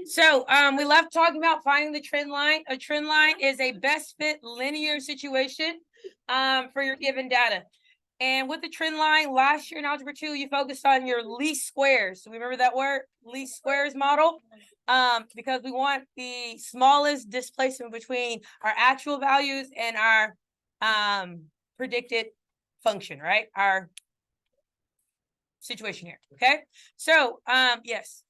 So we left talking about finding the trend line. A trend line is a best fit linear situation for your given data. And with the trend line, last year in Algebra 2, you focused on your least squares. So remember that word, least squares model? Because we want the smallest displacement between our actual values and our predicted function, right? Our situation here, okay? So, yes.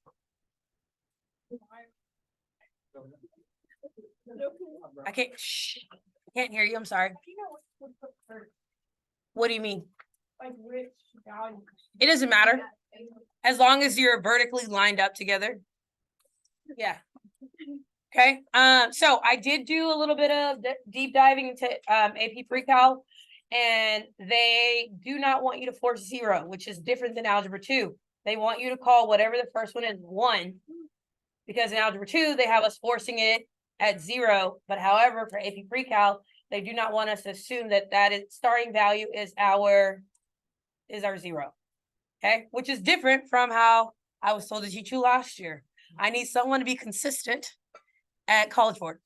I can't hear you. I'm sorry. What do you mean? Like which value? It doesn't matter as long as you're vertically lined up together. Yeah. Okay. So I did do a little bit of deep diving into AP pre-cal, and they do not want you to force 0, which is different than Algebra 2. They want you to call whatever the first one is 1, because in Algebra 2 they have us forcing it at 0. But however, for AP pre-cal, they do not want us to assume that its starting value is our 0. Okay, which is different from how I was told to teach you last year. I need someone to be consistent at College Board.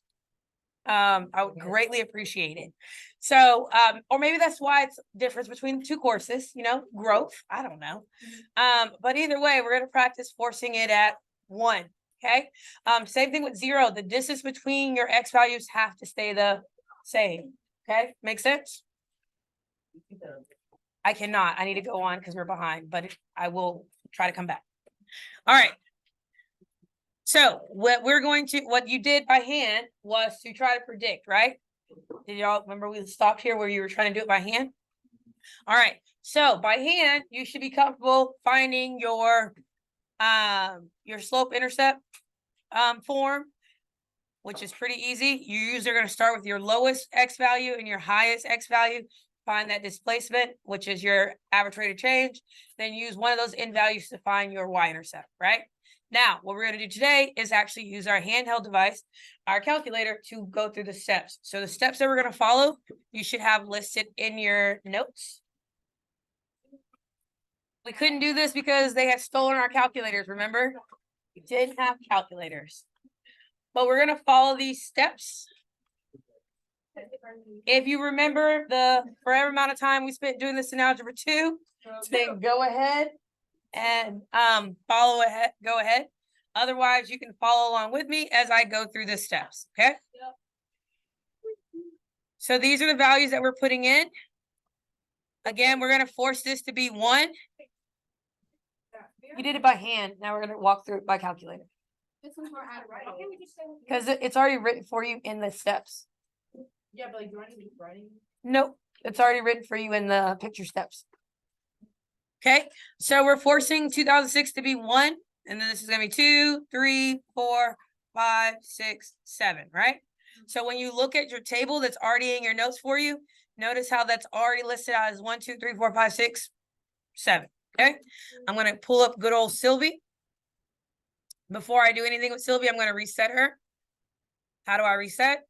I would greatly appreciate it. So, or maybe that's why it's difference between the 2 courses, growth. I don't know. But either way, we're going to practice forcing it at 1. Okay. Same thing with 0. The distance between your X values have to stay the same. Okay. Make sense? I cannot. I need to go on because we're behind, but I will try to come back. All right. So what you did by hand was to try to predict, right? Did y'all remember we stopped here where you were trying to do it by hand? All right. So by hand, you should be comfortable finding your slope intercept form, which is pretty easy. You usually are going to start with your lowest X value and your highest X value. Find that displacement, which is your average rate of change. Then use one of those n values to find your y-intercept, right? Now, what we're going to do today is actually use our handheld device, our calculator, to go through the steps. So the steps that we're going to follow, you should have listed in your notes. We couldn't do this because they had stolen our calculators, remember? We didn't have calculators. But we're going to follow these steps. If you remember the forever amount of time we spent doing this in Algebra 2, then go ahead and follow ahead. Go ahead. Otherwise, you can follow along with me as I go through the steps. Okay. So these are the values that we're putting in. Again, we're going to force this to be 1. You did it by hand. Now we're going to walk through it by calculator. Because it's already written for you in the steps. Yeah, but like, do I need to keep writing? Nope, it's already written for you in the picture steps. Okay, so we're forcing 2006 to be 1, and then this is going to be 2, 3, 4, 5, 6, 7, right? So when you look at your table that's already in your notes for you, notice how that's already listed out as 1, 2, 3, 4, 5, 6, 7. Okay, I'm going to pull up good old Sylvie. Before I do anything with Sylvie, I'm going to reset her. How do I reset?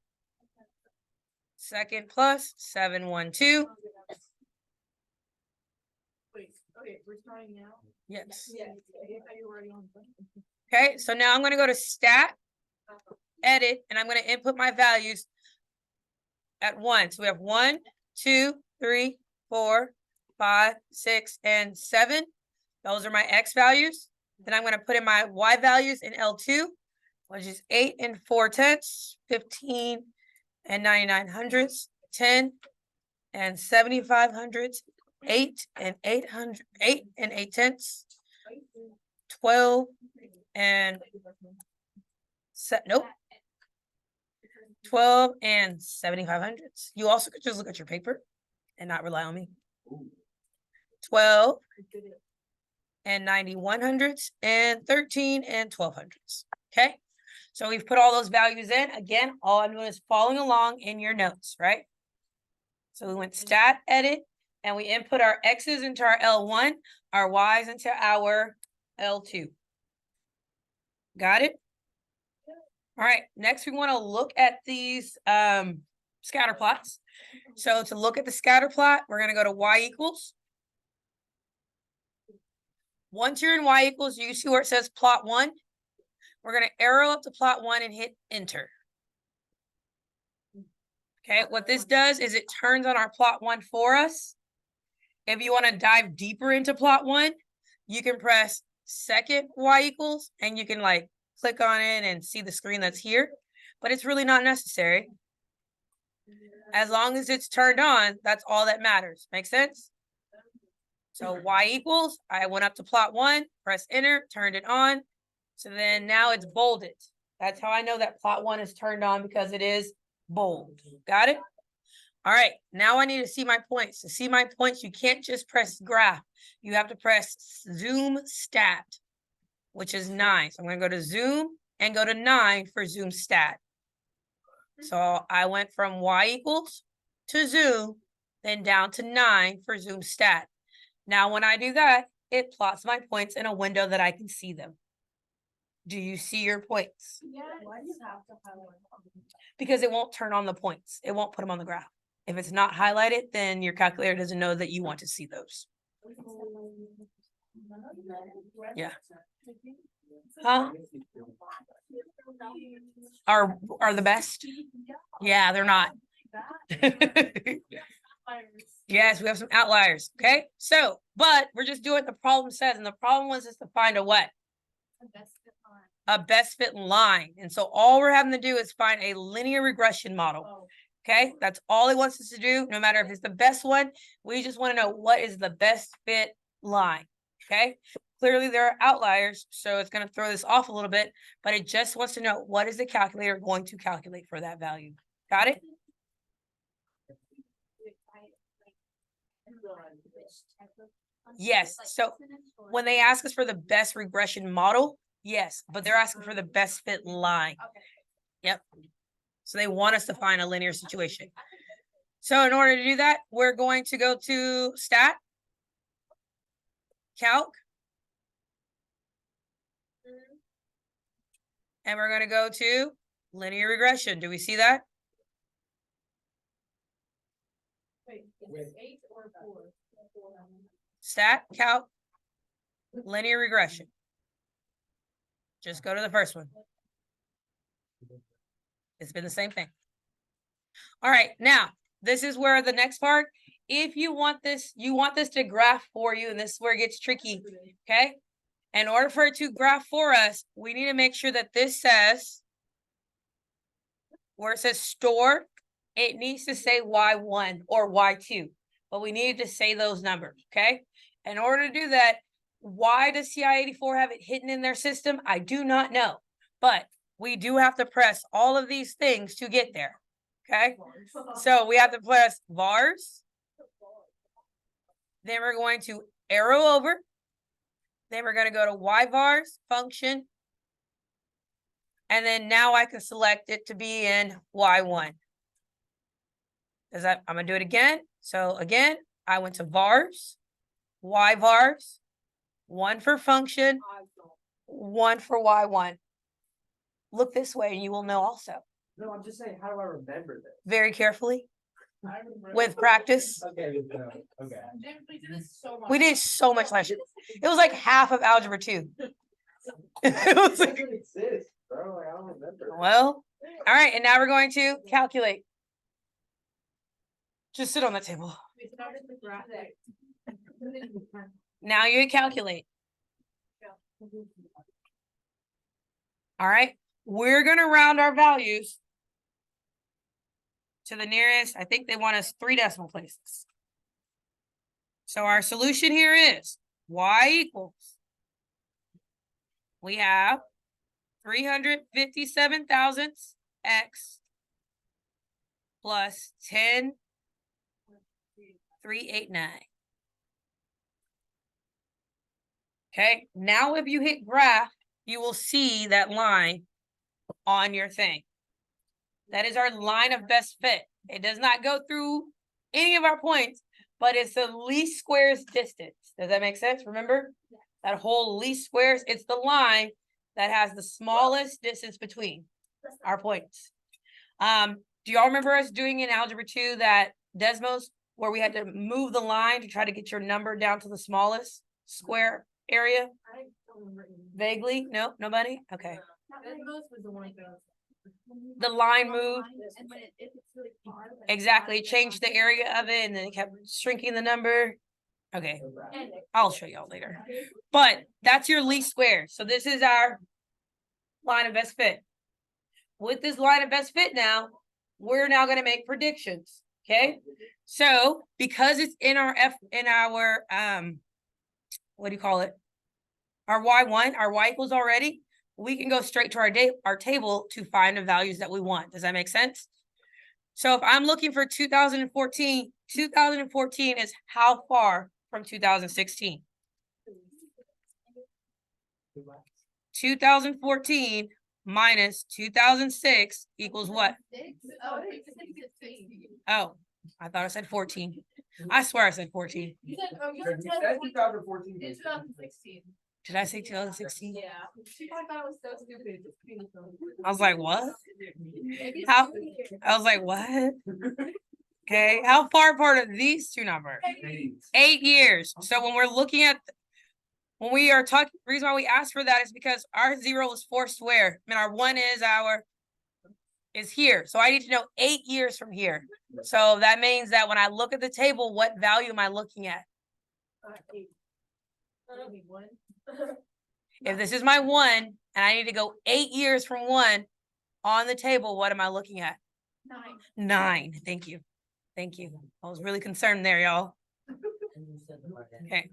Second plus 712. Wait, okay, we're starting now? Yes. Yeah. You already on. Okay, so now I'm going to go to stat, edit, and I'm going to input my values at 1. So we have 1, 2, 3, 4, 5, 6, and 7. Those are my X values. Then I'm going to put in my Y values in L2, which is 8 and 4/10, 15 and 99/100, 10 and 75/100, 8 and 800, 8 and 8/10, 12 and 12 and 75/100. You also could just look at your paper and not rely on me. 12 and 91/100, and 13 and 12/100. Okay, so we've put all those values in. Again, all I'm doing is following along in your notes, right? So we went stat, edit, and we input our X's into our L1, our Y's into our L2. Got it? All right, next we want to look at these scatter plots. So to look at the scatter plot, we're going to go to Y equals. Once you're in Y equals, you see where it says plot 1? We're gonna arrow up to plot 1 and hit enter. Okay, what this does is it turns on our plot 1 for us. If you want to dive deeper into plot 1, you can press second y equals and you can like click on it and see the screen that's here, but it's really not necessary. As long as it's turned on, that's all that matters. Make sense? So y equals, I went up to plot 1, press enter, turned it on. So then now it's bolded. That's how I know that plot 1 is turned on, because it is bold. Got it? All right, now I need to see my points. To see my points, you can't just press graph. You have to press zoom stat, which is 9. So I'm going to go to zoom and go to 9 for zoom stat. So I went from y equals to zoom, then down to 9 for zoom stat. Now when I do that, it plots my points in a window that I can see them. Do you see your points? Yeah. Why do you have to highlight? Because it won't turn on the points. It won't put them on the graph. If it's not highlighted, then your calculator doesn't know that you want to see those. Yeah. Huh? Are the best? Yeah, they're not. Yes, we have some outliers. Okay, so, but we're just doing what the problem says, and the problem was just to find a what? A best fit line. And so all we're having to do is find a linear regression model. Okay, that's all it wants us to do. No matter if it's the best one, we just want to know what is the best fit line. Okay, clearly there are outliers, so it's going to throw this off a little bit, but it just wants to know what is the calculator going to calculate for that value. Got it? Yes. So when they ask us for the best regression model, yes, but they're asking for the best fit line. Yep. So they want us to find a linear situation. So in order to do that, we're going to go to stat, calc, and we're going to go to linear regression. Do we see that? Wait, is it 8 or 4? Stat, calc, linear regression. Just go to the first one. It's been the same thing. All right, now this is where the next part, if you want this to graph for you, and this is where it gets tricky. Okay, in order for it to graph for us, we need to make sure that this says, where it says store, it needs to say y1 or y2, but we needed to say those numbers. Okay, in order to do that, why does TI-84 have it hidden in their system? I do not know, but we do have to press all of these things to get there. Okay, so we have to press vars. Then we're going to arrow over. Then we're going to go to y vars function. And then now I can select it to be in y1. Does that? I'm going to do it again. So again, I went to vars, y vars, 1 for function, 1 for y1. Look this way and you will know also. No, I'm just saying, how do I remember this? Very carefully, with practice. Okay, okay. We did this so much. We did so much last year. It was like half of Algebra 2. It was like, It exists, bro. I don't remember. well, all right, and now we're going to calculate. Just sit on the table. We started the graphic. Now you calculate. All right, we're going to round our values to the nearest, I think they want us 3 decimal places. So our solution here is y equals, we have 357 thousandths x plus 10,389. Okay, now if you hit graph, you will see that line on your thing. That is our line of best fit. It does not go through any of our points, but it's the least squares distance. Does that make sense? Remember? Yeah. That whole least squares, it's the line that has the smallest distance between our points. Do y'all remember us doing in Algebra 2 that Desmos, where we had to move the line to try to get your number down to the smallest square area? I don't remember. Vaguely? No, nobody? Okay. Those was the one. The line moved. And when if it's really far. then Exactly, it's changed the area of it and then it kept shrinking the number. Okay, And I'll show y'all later. But that's your least square. So this is our line of best fit. With this line of best fit now, we're now going to make predictions. Okay. So because it's in our what do you call it? Our Y1, our Y equals already, we can go straight to our table to find the values that we want. Does that make sense? So if I'm looking for 2014, 2014 is how far from 2016? 2014 minus 2006 equals what? Oh, it's 16. Oh, I thought I said 14. I swear I said 14. You said, oh, you You said said 2014. It's 2016. Did I say 2016? Yeah. I thought it was so stupid. I was like, what? How? I was like, what? Okay, how far apart are these two numbers? 8 years. So when we're looking at, when we are talking, the reason why we ask for that is because our 0 is forced where? I mean, our 1 is here. So I need to know 8 years from here. So that means that when I look at the table, what value am I looking at? 8. One. If this is my 1 and I need to go 8 years from 1 on the table, what am I looking at? 9. 9. Thank you. Thank you. I was really concerned there, y'all. Okay.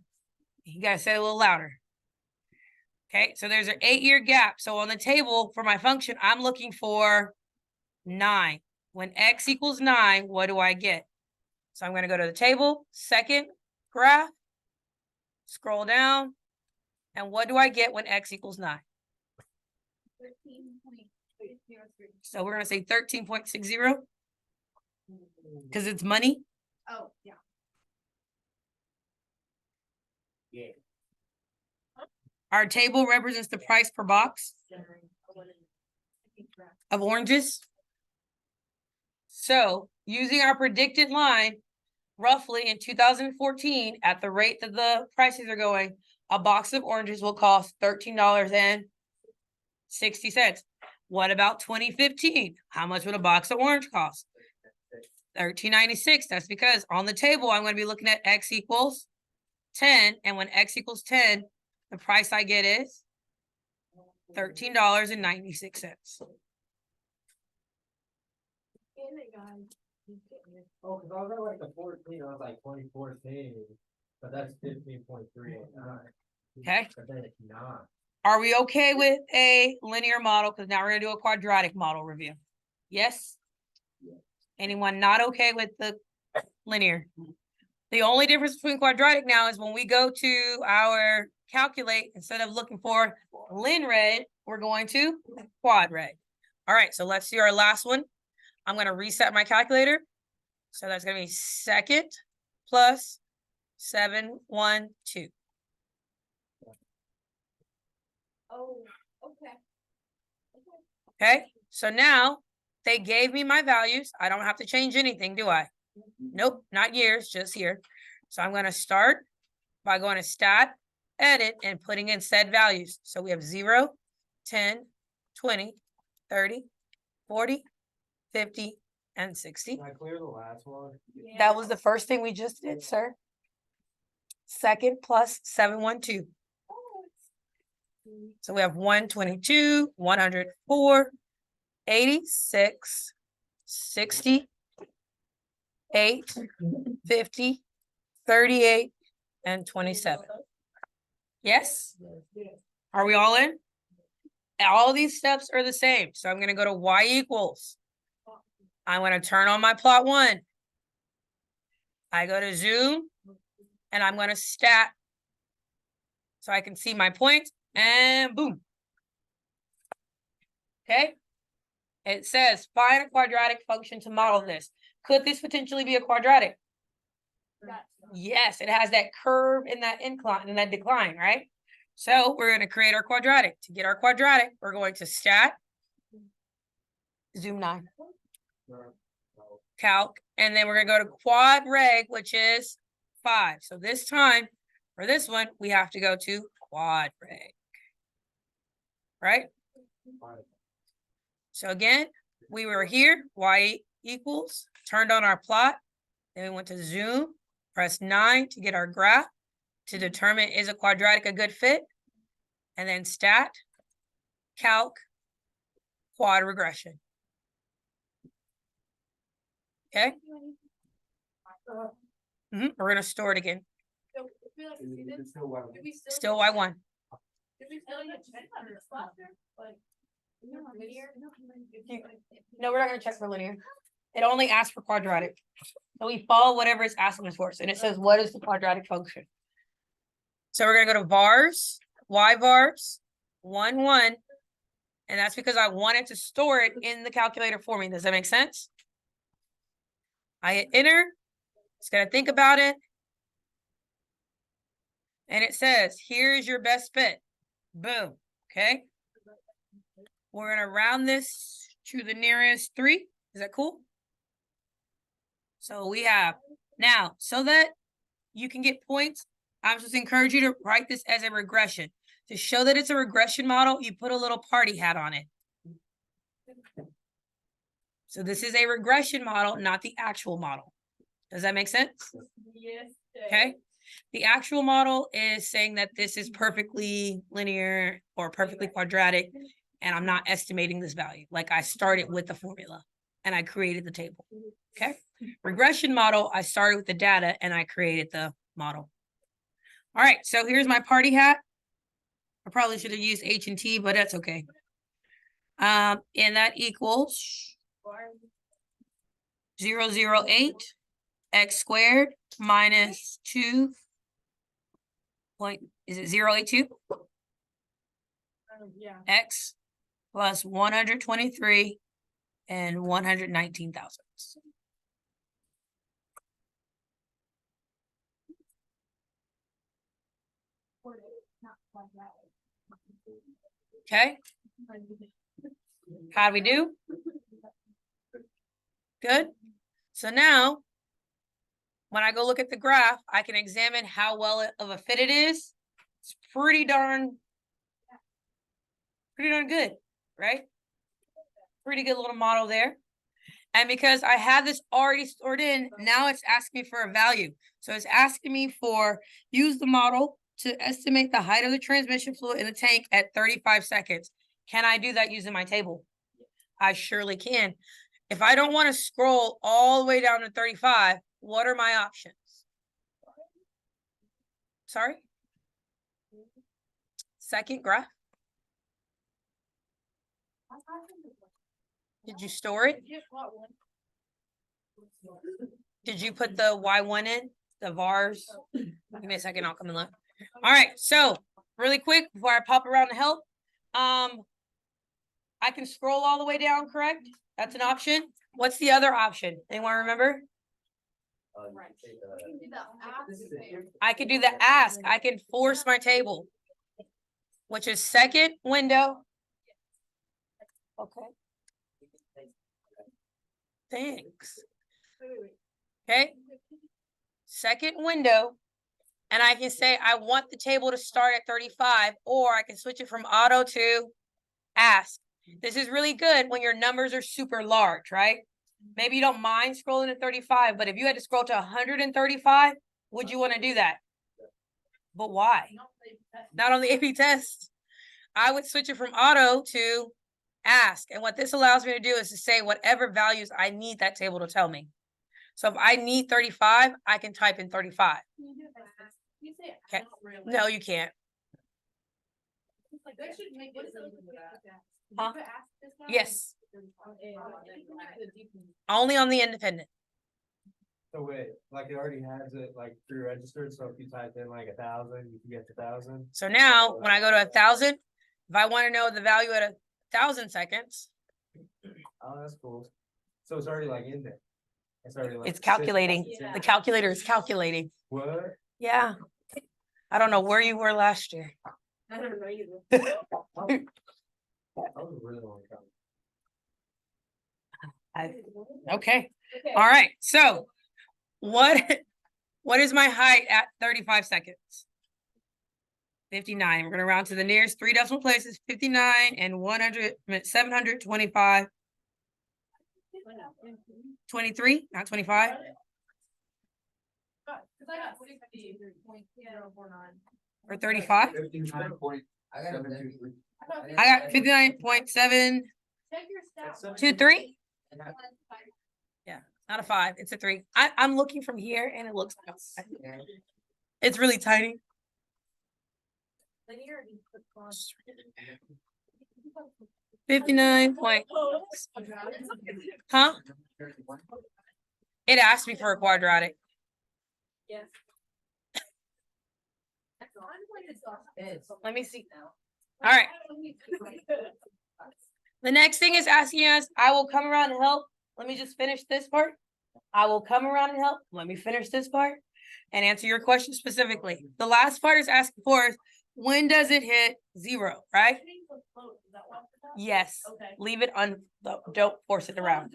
You guys say it a little louder. Okay, so there's an 8-year gap. So on the table for my function, I'm looking for 9. When x equals 9, what do I get? So I'm going to go to the table, second graph, scroll down, and what do I get when x equals 9? 13.03. So we're going to say 13.60 because it's money. Oh, yeah. Yeah. Our table represents the price per box of oranges. So using our predicted line, roughly in 2014, at the rate that the prices are going, a box of oranges will cost $13.60. What about 2015? How much would a box of orange cost? $13.96. That's because on the table, I'm going to be looking at x equals 10. And when x equals 10, the price I get is $13.96. Oh, cause I was at like the 14, I was like 2014, but that's 15.389. Okay. But then it's not. Are we okay with a linear model? Because now we're going to do a quadratic model review. Yes? Anyone not okay with the linear? The only difference between quadratic now is when we go to our calculate, instead of looking for linreg, we're going to quadreg. All right, so let's do our last one. I'm going to reset my calculator. So that's going to be second plus 712. Oh, okay. Okay, so now they gave me my values. I don't have to change anything, do I? Nope, not years, just here. So I'm going to start by going to stat, edit, and putting in said values. So we have 0, 10, 20, 30, 40, 50, and 60. Can I clear the last one? That was the first thing we just did, sir. Second plus 712. So we have 122, 104, 86, 60, 8, 50, 38, and 27. Yes? Are we all in? All these steps are the same. So I'm going to go to y equals. I'm going to turn on my plot 1. I go to zoom, and I'm going to stat so I can see my points, and boom. Okay? It says, find a quadratic function to model this. Could this potentially be a quadratic? Yes, it has that curve in that incline, in that decline, right? So we're going to create our quadratic. To get our quadratic, we're going to stat, zoom 9, calc, and then we're going to go to quad reg, which is 5. So this time, for this one, we have to go to quad reg, right? So again, we were here, y equals, turned on our plot. Then we went to zoom, press 9 to get our graph to determine is a quadratic a good fit. And then stat, calc, quad regression. Okay. We're gonna store it again. So, I feel like we did- did we Still y1. Did we still need to check on this cluster? Like, linear? No, we're not gonna check for linear. It only asks for quadratic. So we follow whatever it's asking us for. And it says, what is the quadratic function? So we're gonna go to vars, y vars, 1, 1. And that's because I wanted to store it in the calculator for me. Does that make sense? I hit enter. It's gonna think about it. And it says, here's your best fit. Boom. Okay. We're gonna round this to the nearest 3. Is that cool? So we have now, so that you can get points, I'm just encourage you to write this as a regression. To show that it's a regression model, you put a little party hat on it. So this is a regression model, not the actual model. Does that make sense? Yes. Okay. The actual model is saying that this is perfectly linear or perfectly quadratic, and I'm not estimating this value. Like I started with the formula and I created the table. Okay. Regression model, I started with the data and I created the model. All right. So here's my party hat. I probably should have used H and T, but that's okay. And that equals 008 x squared minus 2. Is it 082? Yeah. X plus 123 and 119 thousandths. Okay. How do we do? Good. So now, when I go look at the graph, I can examine how well of a fit it is. It's pretty darn good, right? Pretty good little model there. And because I have this already stored in, now it's asking me for a value. So it's asking me for, use the model to estimate the height of the transmission fluid in the tank at 35 seconds. Can I do that using my table? I surely can. If I don't want to scroll all the way down to 35, what are my options? Sorry? Second graph? Did you store it? Did you put the Y1 in? The vars? Give me a second, I'll come and look. All right, so really quick before I pop around to help. I can scroll all the way down, correct? That's an option. What's the other option? Anyone remember? I could do the ask. I can force my table, which is second window. Okay. Thanks. Okay. Second window. And I can say, I want the table to start at 35, or I can switch it from auto to ask. This is really good when your numbers are super large, right? Maybe you don't mind scrolling to 35, but if you had to scroll to 135, would you want to do that? But why? Not on the AP test. I would switch it from auto to ask. And what this allows me to do is to say whatever values I need that table to tell me. So if I need 35, I can type in 35. Okay. No, you can't. Huh? Yes. Only on the independent. So wait, like it already has it like pre-registered, so if you type in like 1,000, you can get to 1,000. So now when I go to 1,000, if I want to know the value at 1,000 seconds. Oh, that's cool. So it's already like in there. It's already like. It's calculating. The calculator is calculating. What? Yeah. I don't know where you were last year. I don't know either. That was a really long time. Okay. All right. So what is my height at 35 seconds? 59. We're gonna round to the nearest 3 decimal places, 59 and 725. 23, not 25. Cause I got 60.049. Or 35. 59.723. I got 59.723. Check your stats. Yeah, not a 5, it's a 3. I'm looking from here and it looks like a 5. It's really tiny. Linear is the cross. 59 point, huh? It asked me for a quadratic. Yes. Let me see. All right. The next thing is asking us, I will come around and help. Let me just finish this part. I will come around and help. Let me finish this part and answer your question specifically. The last part is asking for us, when does it hit 0, right? Yes. Okay. Leave it on, don't force it around.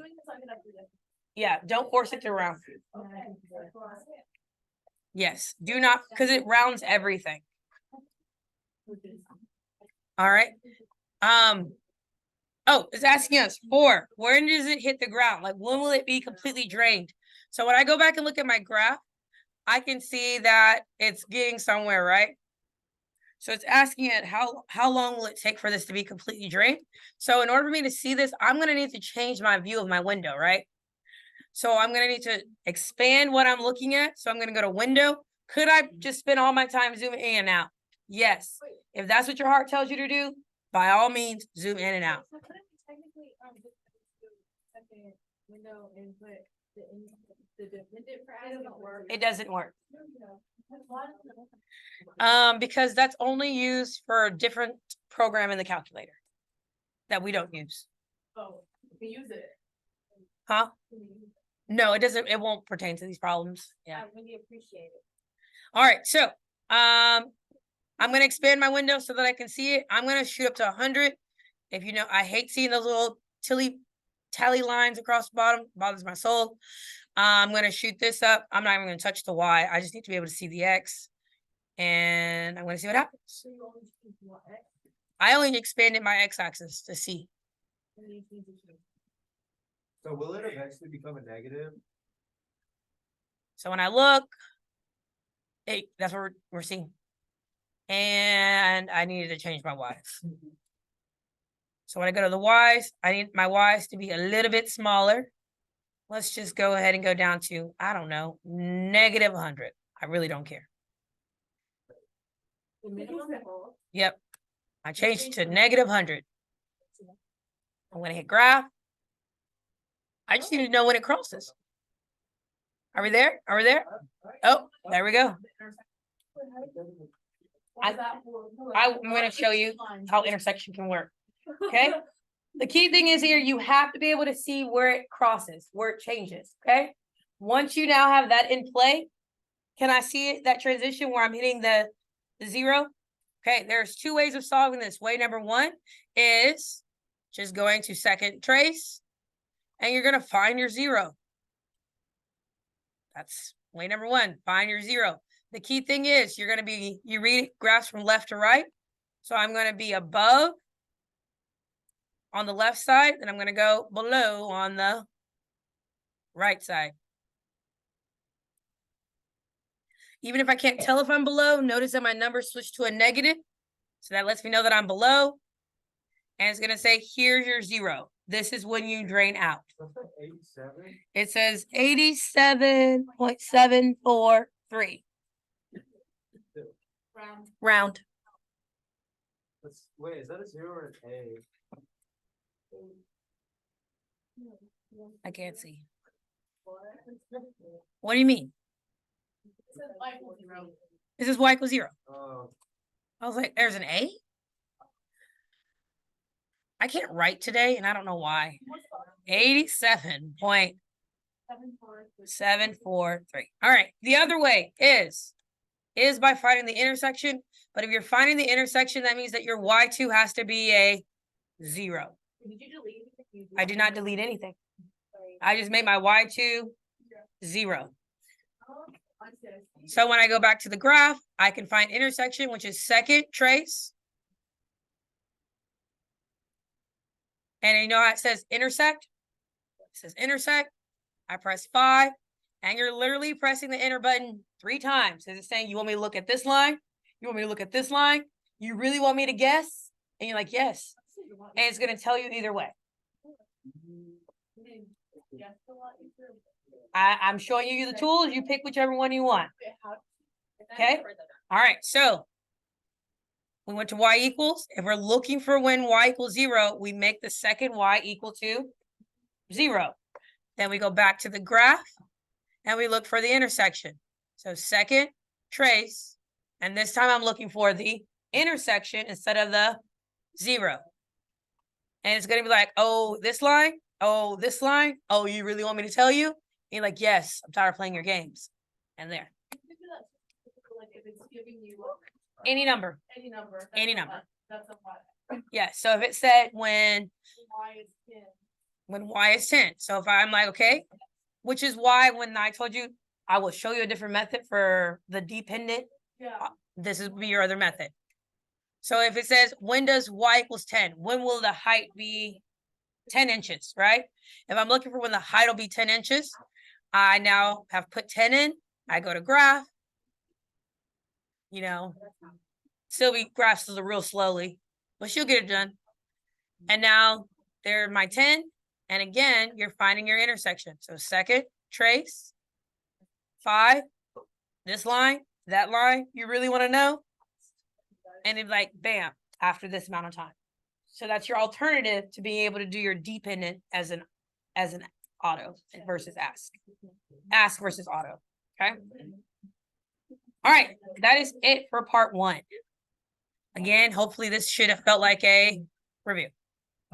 Yeah, don't force it to round. Yes, do not, because it rounds everything. All right. Oh, it's asking us 4. When does it hit the ground? Like, when will it be completely drained? So when I go back and look at my graph, I can see that it's getting somewhere, right? So it's asking it how long will it take for this to be completely drained? So in order for me to see this, I'm gonna need to change my view of my window, right? So I'm gonna need to expand what I'm looking at. So I'm gonna go to window. Could I just spend all my time zooming in and out? Yes. If that's what your heart tells you to do, by all means, zoom in and out. So couldn't we technically, just second window and put the dependent for it doesn't work. It doesn't work. Why? Because that's only used for a different program in the calculator that we don't use. Oh, we use it. Huh? No, it doesn't, it won't pertain to these problems. Yeah. I really appreciate it. All right, so I'm gonna expand my window so that I can see it. I'm gonna shoot up to 100. If you know, I hate seeing those little tally lines across the bottom, bothers my soul. I'm gonna shoot this up. I'm not even gonna touch the Y. I just need to be able to see the X. And I'm gonna see what happens. So you only choose what X? I only expanded my X axis to see. And you choose the choose. So will it eventually become a negative? So when I look, hey, that's what we're seeing. And I needed to change my Y's. So when I go to the Y's, I need my Y's to be a little bit smaller. Let's just go ahead and go down to, I don't know, negative 100. I really don't care. The minimum. Yep. I changed to negative 100. I'm going to hit graph. I just need to know when it crosses. Are we there? Are we there? Oh, there we go. I'm going to show you how intersection can work. Okay. The key thing is here, you have to be able to see where it crosses, where it changes. Okay. Once you now have that in play, can I see it, that transition where I'm hitting the 0? Okay. There's 2 ways of solving this. Way number 1 is just going to second trace and you're going to find your 0. That's way number 1. Find your 0. The key thing is you're going to be, you read graphs from left to right. So I'm going to be above on the left side, then I'm going to go below on the right side. Even if I can't tell if I'm below, notice that my number switched to a negative. So that lets me know that I'm below. And it's going to say, here's your 0. This is when you drain out. 87? It says 87.743. Round. Wait, is that a 0 or an A? I can't see. What do you mean? This is Y equals 0. Oh, I was like, there's an A? I can't write today, and I don't know why. 87.743. All right. The other way is by finding the intersection. But if you're finding the intersection, that means that your Y2 has to be a 0. Did you delete anything? I did not delete anything. I just made my Y2 0. I see, I see. So when I go back to the graph, I can find intersection, which is second trace. And you know how it says intersect? It says intersect. I press 5, and you're literally pressing the enter button 3 times. Is it saying you want me to look at this line? You want me to look at this line? You really want me to guess? And you're like, yes. And it's going to tell you either way. Yes, a lot easier. I'm showing you the tools. You pick whichever one you want. Wait, how- Okay. All right. So we went to y equals. If we're looking for when y equals 0, we make the second y equal to 0. Then we go back to the graph and we look for the intersection. So second trace, and this time I'm looking for the intersection instead of the 0. And it's going to be like, oh, this line, oh, this line, oh, you really want me to tell you? And you're like, yes, I'm tired of playing your games. And there, Like if it's giving you any number. any number. that's Any a number. lot. That's a lot. Yeah, so if it said when Y is 10. y is 10. So if I'm like, okay, which is why when I told you I will show you a different method for the dependent, Yeah. this is be your other method. So if it says when does y equals 10, when will the height be 10 inches, right? If I'm looking for when the height will be 10 inches, I now have put 10 in, I go to graph, you know, Sylvie graphs this real slowly, but she'll get it done. And now there's my 10. And again, you're finding your intersection. So second trace, 5, this line, that line, you really want to know? And it's like, bam, after this amount of time. So that's your alternative to being able to do your dependent as an auto versus ask. Ask versus auto. Okay. All right, that is it for part 1. Again, hopefully this should have felt like a review.